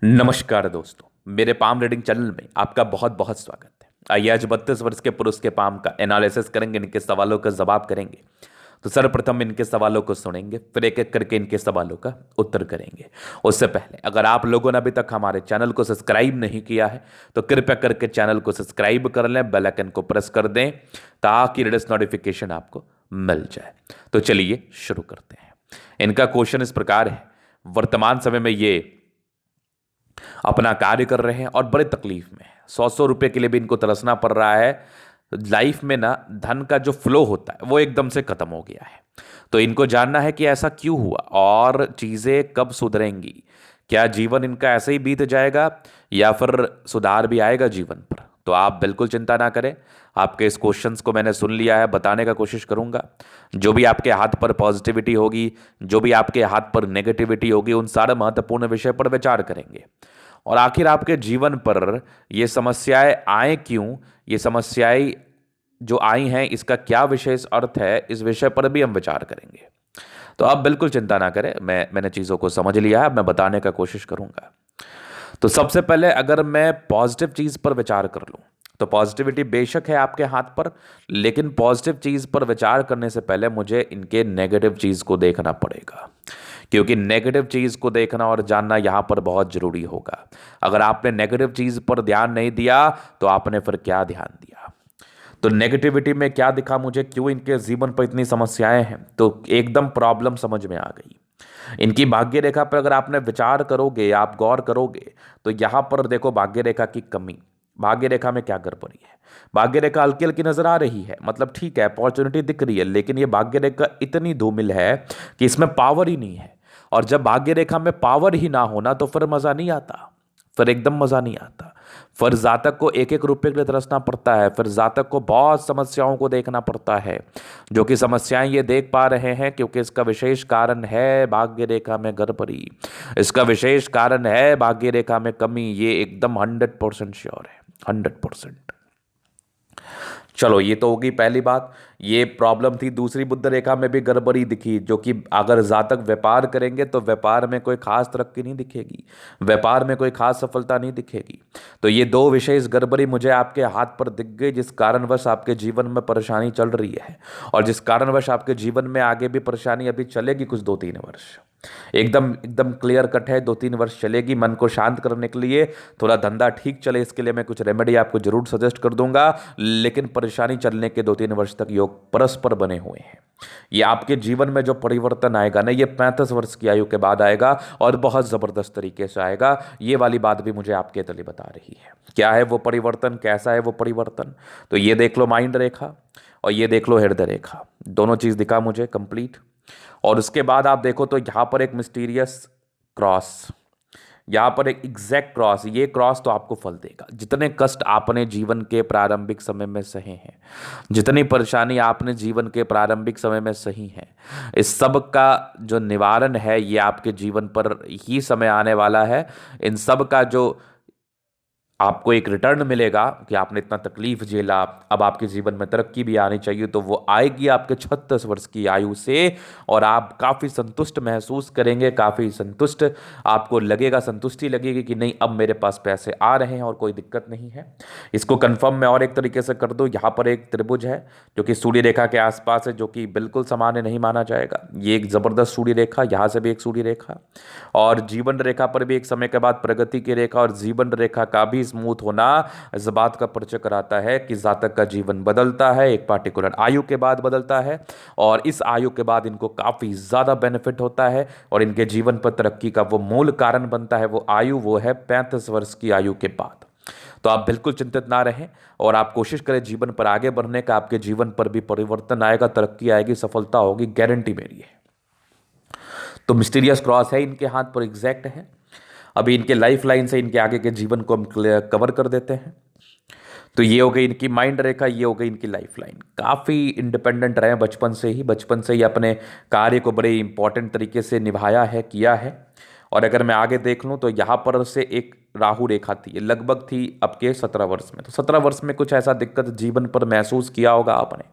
नमस्कार दोस्तों, मेरे पाम रीडिंग चैनल में आपका बहुत बहुत स्वागत है। आइए आज 32 वर्ष के पुरुष के पाम का एनालिसिस करेंगे, इनके सवालों का जवाब करेंगे। तो सर्वप्रथम इनके सवालों को सुनेंगे, फिर एक एक करके इनके सवालों का उत्तर करेंगे। उससे पहले अगर आप लोगों ने अभी तक हमारे चैनल को सब्सक्राइब नहीं किया है तो कृपया करके चैनल को सब्सक्राइब कर लें, बेल आइकन को प्रेस कर दें ताकि लेटेस्ट नोटिफिकेशन आपको मिल जाए। तो चलिए शुरू करते हैं। इनका क्वेश्चन इस प्रकार है, वर्तमान समय में ये अपना कार्य कर रहे हैं और बड़े तकलीफ में है। 100 रुपए के लिए भी इनको तरसना पड़ रहा है। लाइफ में ना धन का जो फ्लो होता है वो एकदम से खत्म हो गया है। तो इनको जानना है कि ऐसा क्यों हुआ और चीजें कब सुधरेंगी। क्या जीवन इनका ऐसे ही बीत जाएगा या फिर सुधार भी आएगा जीवन पर। तो आप बिल्कुल चिंता ना करें, आपके इस क्वेश्चंस को मैंने सुन लिया है, बताने का कोशिश करूंगा। जो भी आपके हाथ पर पॉजिटिविटी होगी, जो भी आपके हाथ पर नेगेटिविटी होगी, उन सारे महत्वपूर्ण विषय पर विचार करेंगे। और आखिर आपके जीवन पर ये समस्याएं आए क्यों, ये समस्याएं जो आई हैं इसका क्या विशेष अर्थ है, इस विषय पर भी हम विचार करेंगे। तो आप बिल्कुल चिंता ना करें, मैंने चीज़ों को समझ लिया है, मैं बताने का कोशिश करूंगा। तो सबसे पहले अगर मैं पॉजिटिव चीज़ पर विचार कर लूं तो पॉजिटिविटी बेशक है आपके हाथ पर, लेकिन पॉजिटिव चीज़ पर विचार करने से पहले मुझे इनके नेगेटिव चीज़ को देखना पड़ेगा, क्योंकि नेगेटिव चीज़ को देखना और जानना यहाँ पर बहुत ज़रूरी होगा। अगर आपने नेगेटिव चीज़ पर ध्यान नहीं दिया तो आपने फिर क्या ध्यान दिया। तो नेगेटिविटी में क्या दिखा मुझे, क्यों इनके जीवन पर इतनी समस्याएं हैं, तो एकदम प्रॉब्लम समझ में आ गई। इनकी भाग्य रेखा पर अगर आपने विचार करोगे, आप गौर करोगे तो यहां पर देखो भाग्य रेखा की कमी। भाग्य रेखा में क्या गड़बड़ी है, भाग्य रेखा हल्की हल्की नजर आ रही है, मतलब ठीक है अपॉर्चुनिटी दिख रही है, लेकिन ये भाग्य रेखा इतनी धूमिल है कि इसमें पावर ही नहीं है। और जब भाग्य रेखा में पावर ही ना होना तो फिर मजा नहीं आता, फिर एकदम मजा नहीं आता। फिर जातक को एक एक रुपए के लिए तरसना पड़ता है, फिर जातक को बहुत समस्याओं को देखना पड़ता है, जो कि समस्याएं ये देख पा रहे हैं क्योंकि इसका विशेष कारण है भाग्य रेखा में गड़बड़ी, इसका विशेष कारण है भाग्य रेखा में कमी। ये एकदम 100% श्योर है, 100%। चलो ये तो होगी पहली बात, ये प्रॉब्लम थी। दूसरी बुध रेखा में भी गड़बड़ी दिखी, जो कि अगर जातक व्यापार करेंगे तो व्यापार में कोई खास तरक्की नहीं दिखेगी, व्यापार में कोई खास सफलता नहीं दिखेगी। तो ये दो विशेष गड़बड़ी मुझे आपके हाथ पर दिख गई, जिस कारणवश आपके जीवन में परेशानी चल रही है और जिस कारणवश आपके जीवन में आगे भी परेशानी अभी चलेगी कुछ 2-3 वर्ष। एकदम एकदम क्लियर कट है, 2-3 वर्ष चलेगी। मन को शांत करने के लिए, थोड़ा धंधा ठीक चले इसके लिए मैं कुछ रेमेडी आपको जरूर सजेस्ट कर दूंगा, लेकिन परेशानी चलने के 2-3 वर्ष तक योग परस्पर बने हुए हैं। ये आपके जीवन में जो परिवर्तन आएगा ना, ये 35 वर्ष की आयु के बाद आएगा और बहुत जबरदस्त तरीके से आएगा। ये वाली बात भी मुझे आपके तले बता रही है। क्या है वो परिवर्तन, कैसा है वो परिवर्तन, तो ये देख लो माइंड रेखा और ये देख लो हृदय रेखा, दोनों चीज दिखा मुझे कंप्लीट। और उसके बाद आप देखो तो यहां पर एक मिस्टीरियस क्रॉस, यहां पर एक एग्जैक्ट क्रॉस। ये क्रॉस तो आपको फल देगा। जितने कष्ट आपने जीवन के प्रारंभिक समय में सहे हैं, जितनी परेशानी आपने जीवन के प्रारंभिक समय में सही है, इस सब का जो निवारण है ये आपके जीवन पर ही समय आने वाला है। इन सब का जो आपको एक रिटर्न मिलेगा कि आपने इतना तकलीफ झेला, अब आपके जीवन में तरक्की भी आनी चाहिए, तो वो आएगी आपके 36 वर्ष की आयु से। और आप काफ़ी संतुष्ट महसूस करेंगे, काफ़ी संतुष्ट आपको लगेगा, संतुष्टि लगेगी कि नहीं अब मेरे पास पैसे आ रहे हैं और कोई दिक्कत नहीं है। इसको कंफर्म मैं और एक तरीके से कर दूं, यहाँ पर एक त्रिभुज है जो कि सूर्य रेखा के आसपास है, जो कि बिल्कुल सामान्य नहीं माना जाएगा। ये एक ज़बरदस्त सूर्य रेखा, यहाँ से भी एक सूर्य रेखा और जीवन रेखा पर भी एक समय के बाद प्रगति की रेखा और जीवन रेखा का भी स्मूथ होना इस बात का परिचय कराता है कि जातक का जीवन बदलता है, एक पार्टिकुलर आयु के बाद बदलता है और इस आयु के बाद इनको काफी ज्यादा बेनिफिट होता है और इनके जीवन पर तरक्की का वो मूल कारण बनता है। वो आयु वो है 35 वर्ष की आयु के बाद। तो आप बिल्कुल चिंतित ना रहें और आप कोशिश करें जीवन पर आगे बढ़ने का। आपके जीवन पर भी परिवर्तन आएगा, तरक्की आएगी, सफलता होगी, गारंटी मेरी है। तो मिस्टीरियस क्रॉस है इनके हाथ पर, एग्जैक्ट है। अभी इनके लाइफ लाइन से इनके आगे के जीवन को हम कवर कर देते हैं। तो ये हो गई इनकी माइंड रेखा, ये हो गई इनकी लाइफ लाइन। काफ़ी इंडिपेंडेंट रहे बचपन से ही अपने कार्य को बड़े इंपॉर्टेंट तरीके से निभाया है, किया है। और अगर मैं आगे देख लूँ तो यहाँ पर से एक राहु रेखा थी, ये लगभग थी आपके 17 वर्ष में। तो 17 वर्ष में कुछ ऐसा दिक्कत जीवन पर महसूस किया होगा आपने।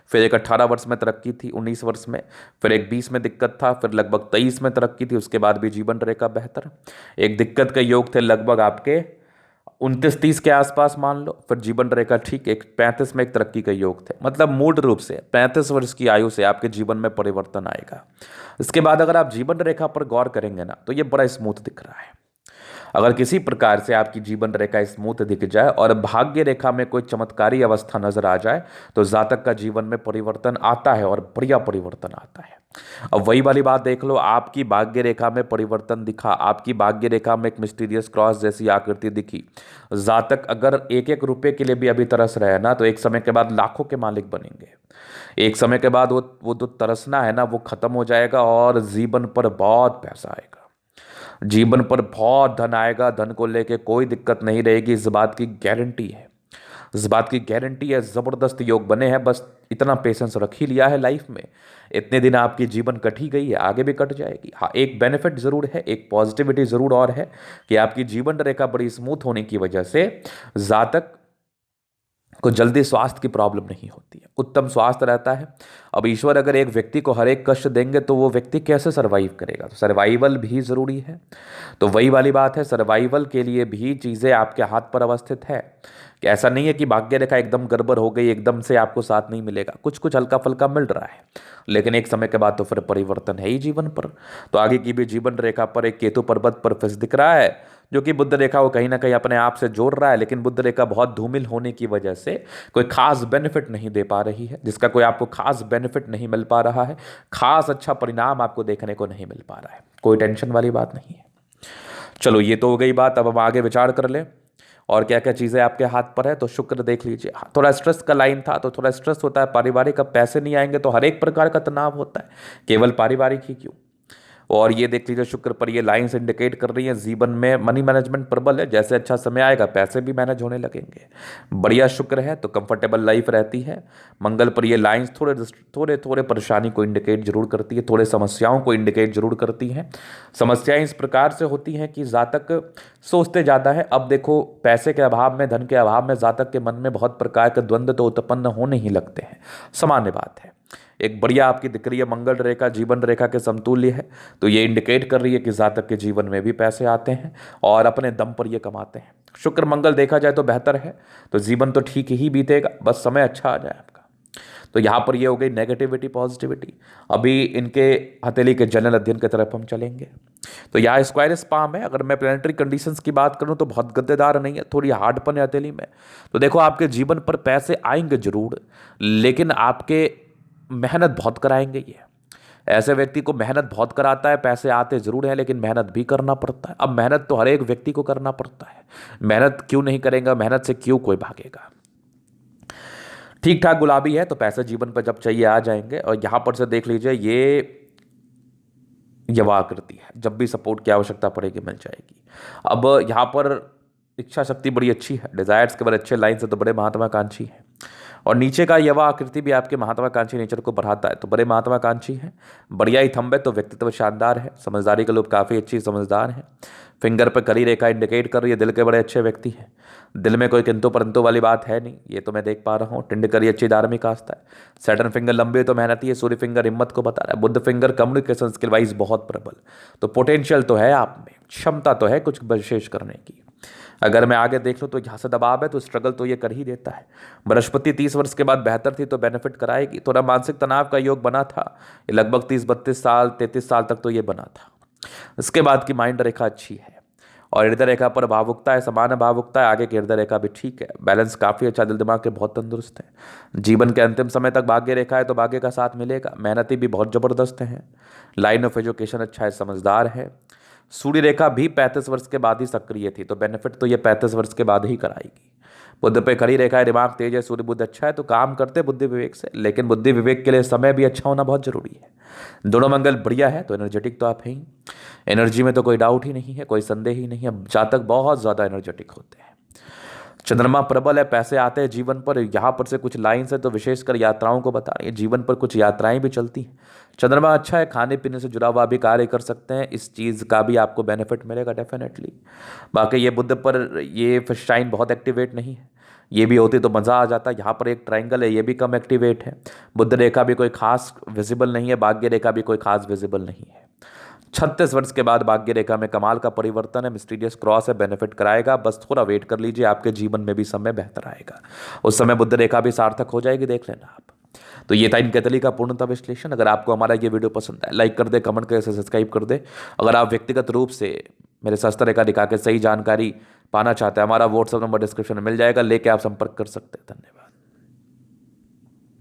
फिर एक 18 वर्ष में तरक्की थी, 19 वर्ष में, फिर एक 20 में दिक्कत था, फिर लगभग 23 में तरक्की थी, उसके बाद भी जीवन रेखा बेहतर। एक दिक्कत के योग थे लगभग आपके 29-30 के आसपास मान लो, फिर जीवन रेखा ठीक एक 35 में एक तरक्की के योग थे। मतलब मूल रूप से 35 वर्ष की आयु से आपके जीवन में परिवर्तन आएगा। इसके बाद अगर आप जीवन रेखा पर गौर करेंगे ना, तो ये बड़ा स्मूथ दिख रहा है। अगर किसी प्रकार से आपकी जीवन रेखा स्मूथ दिख जाए और भाग्य रेखा में कोई चमत्कारी अवस्था नजर आ जाए, तो जातक का जीवन में परिवर्तन आता है और बढ़िया परिवर्तन आता है। अब वही वाली बात देख लो, आपकी भाग्य रेखा में परिवर्तन दिखा, आपकी भाग्य रेखा में एक मिस्टीरियस क्रॉस जैसी आकृति दिखी। जातक अगर एक एक रुपए के लिए भी अभी तरस रहे ना, तो एक समय के बाद लाखों के मालिक बनेंगे। एक समय के बाद वो जो तरसना है ना, वो खत्म हो जाएगा और जीवन पर बहुत पैसा आएगा, जीवन पर बहुत धन आएगा। धन को लेके कोई दिक्कत नहीं रहेगी, इस बात की गारंटी है, इस बात की गारंटी है। जबरदस्त योग बने हैं, बस इतना पेशेंस रख ही लिया है लाइफ में। इतने दिन आपकी जीवन कट ही गई है, आगे भी कट जाएगी। हाँ, एक बेनिफिट जरूर है, एक पॉजिटिविटी जरूर और है कि आपकी जीवन रेखा बड़ी स्मूथ होने की वजह से जातक को जल्दी स्वास्थ्य की प्रॉब्लम नहीं होती है, उत्तम स्वास्थ्य रहता है। अब ईश्वर अगर एक व्यक्ति को हर एक कष्ट देंगे तो वो व्यक्ति कैसे सर्वाइव करेगा? तो सर्वाइवल भी जरूरी है। तो वही वाली बात है, सर्वाइवल के लिए भी चीज़ें आपके हाथ पर अवस्थित है। कि ऐसा नहीं है कि भाग्य रेखा एकदम गड़बड़ हो गई, एकदम से आपको साथ नहीं मिलेगा, कुछ कुछ हल्का फुल्का मिल रहा है, लेकिन एक समय के बाद तो फिर परिवर्तन है ही जीवन पर। तो आगे की भी जीवन रेखा पर एक केतु पर्वत पर फिस दिख रहा है, जो कि बुध रेखा को कहीं ना कहीं अपने आप से जोड़ रहा है, लेकिन बुध रेखा बहुत धूमिल होने की वजह से कोई खास बेनिफिट नहीं दे पा रही है, जिसका कोई आपको खास बेनिफिट नहीं मिल पा रहा है, खास अच्छा परिणाम आपको देखने को नहीं मिल पा रहा है। कोई टेंशन वाली बात नहीं है। चलो, ये तो हो गई बात। अब हम आगे विचार कर लें और क्या क्या चीज़ें आपके हाथ पर है। तो शुक्र देख लीजिए, थोड़ा स्ट्रेस का लाइन था, तो थोड़ा स्ट्रेस होता है पारिवारिक। अब पैसे नहीं आएंगे तो हर एक प्रकार का तनाव होता है, केवल पारिवारिक ही क्यों। और ये देख लीजिए, शुक्र पर ये लाइंस इंडिकेट कर रही है जीवन में मनी मैनेजमेंट प्रबल है। जैसे अच्छा समय आएगा पैसे भी मैनेज होने लगेंगे। बढ़िया शुक्र है तो कंफर्टेबल लाइफ रहती है। मंगल पर ये लाइंस थोड़े थोड़े परेशानी को इंडिकेट जरूर करती है, थोड़े समस्याओं को इंडिकेट जरूर करती हैं। समस्याएं इस प्रकार से होती हैं कि जातक सोचते ज़्यादा है। अब देखो, पैसे के अभाव में, धन के अभाव में जातक के मन में बहुत प्रकार के द्वंद्व तो उत्पन्न होने ही लगते हैं, सामान्य बात है। एक बढ़िया आपकी दिख रही है मंगल रेखा जीवन रेखा के समतुल्य है, तो ये इंडिकेट कर रही है कि जातक के जीवन में भी पैसे आते हैं और अपने दम पर ये कमाते हैं। शुक्र मंगल देखा जाए तो बेहतर है, तो जीवन तो ठीक ही बीतेगा, बस समय अच्छा आ जाए आपका। तो यहाँ पर ये हो गई नेगेटिविटी पॉजिटिविटी। अभी इनके हथेली के जनरल अध्ययन की तरफ हम चलेंगे। तो यहाँ स्क्वायर स्पाम है। अगर मैं प्लानिटरी कंडीशंस की बात करूँ तो बहुत गद्देदार नहीं है, थोड़ी हार्डपन है हथेली में। तो देखो, आपके जीवन पर पैसे आएंगे जरूर, लेकिन आपके मेहनत बहुत कराएंगे ये। ऐसे व्यक्ति को मेहनत बहुत कराता है, पैसे आते जरूर हैं लेकिन मेहनत भी करना पड़ता है। अब मेहनत तो हर एक व्यक्ति को करना पड़ता है, मेहनत क्यों नहीं करेगा, मेहनत से क्यों कोई भागेगा। ठीक ठाक गुलाबी है तो पैसे जीवन पर जब चाहिए आ जाएंगे। और यहां पर से देख लीजिए, ये यवाकृति है, जब भी सपोर्ट की आवश्यकता पड़ेगी मिल जाएगी। अब यहां पर इच्छा शक्ति बड़ी अच्छी है, डिजायर्स के बड़े अच्छे लाइन से, तो बड़े महत्वाकांक्षी है। और नीचे का यवा आकृति भी आपके महत्वाकांक्षी नेचर को बढ़ाता है, तो बड़े महत्वाकांक्षी हैं। बढ़िया ही थंब है तो व्यक्तित्व शानदार है। समझदारी के लोग काफ़ी अच्छी समझदार हैं। फिंगर पर करी रेखा इंडिकेट कर रही है दिल के बड़े अच्छे व्यक्ति हैं। दिल में कोई किंतु परंतु वाली बात है नहीं, ये तो मैं देख पा रहा हूँ। टिंड करी अच्छी धार्मिक आस्था है। सैटर्न फिंगर लंबी तो मेहनती है। सूर्य फिंगर हिम्मत को बता रहा है। बुध फिंगर कम्युनिकेशन स्किल वाइज बहुत प्रबल। तो पोटेंशियल तो है आप में, क्षमता तो है कुछ विशेष करने की। अगर मैं आगे देख लूँ तो यहाँ से दबाव है तो स्ट्रगल तो ये कर ही देता है। बृहस्पति 30 वर्ष के बाद बेहतर थी तो बेनिफिट कराएगी। थोड़ा मानसिक तनाव का योग बना था, ये लगभग 30-32 साल 33 साल तक तो ये बना था। इसके बाद की माइंड रेखा अच्छी है और हृदय रेखा पर भावुकता है, समान भावुकता है। आगे की हृदय रेखा भी ठीक है, बैलेंस काफ़ी अच्छा, दिल दिमाग के बहुत तंदुरुस्त है। जीवन के अंतिम समय तक भाग्य रेखा है तो भाग्य का साथ मिलेगा। मेहनती भी बहुत ज़बरदस्त है। लाइन ऑफ एजुकेशन अच्छा है, समझदार है। सूर्य रेखा भी 35 वर्ष के बाद ही सक्रिय थी तो बेनिफिट तो ये 35 वर्ष के बाद ही कराएगी। बुद्ध पे खड़ी रेखा है, दिमाग तेज है, सूर्य बुद्ध अच्छा है तो काम करते बुद्धि विवेक से, लेकिन बुद्धि विवेक के लिए समय भी अच्छा होना बहुत जरूरी है। दोनों मंगल बढ़िया है तो एनर्जेटिक तो आप हैं ही, एनर्जी में तो कोई डाउट ही नहीं है, कोई संदेह ही नहीं है। जातक बहुत ज़्यादा एनर्जेटिक होते हैं। चंद्रमा प्रबल है, पैसे आते हैं जीवन पर। यहाँ पर से कुछ लाइन्स है तो विशेषकर यात्राओं को बता रही है, जीवन पर कुछ यात्राएं भी चलती हैं। चंद्रमा अच्छा है, खाने पीने से जुड़ा हुआ भी कार्य कर सकते हैं, इस चीज़ का भी आपको बेनिफिट मिलेगा डेफिनेटली। बाकी ये बुध पर ये फिश साइन बहुत एक्टिवेट नहीं है, ये भी होती तो मज़ा आ जाता। यहाँ पर एक ट्राइंगल है, ये भी कम एक्टिवेट है। बुध रेखा भी कोई खास विजिबल नहीं है, भाग्य रेखा भी कोई खास विजिबल नहीं है। 36 वर्ष के बाद भाग्य रेखा में कमाल का परिवर्तन है, मिस्टीरियस क्रॉस है, बेनिफिट कराएगा। बस थोड़ा वेट कर लीजिए, आपके जीवन में भी समय बेहतर आएगा। उस समय बुध रेखा भी सार्थक हो जाएगी, देख लेना आप। तो ये था इन केतली का पूर्णतः विश्लेषण। अगर आपको हमारा ये वीडियो पसंद आए, लाइक कर दे, कमेंट करके सब्सक्राइब कर दे। अगर आप व्यक्तिगत रूप से मेरे शास्त्र रेखा दिखा के सही जानकारी पाना चाहते हैं, हमारा व्हाट्सएप नंबर डिस्क्रिप्शन में मिल जाएगा, लेके आप संपर्क कर सकते हैं। धन्यवाद।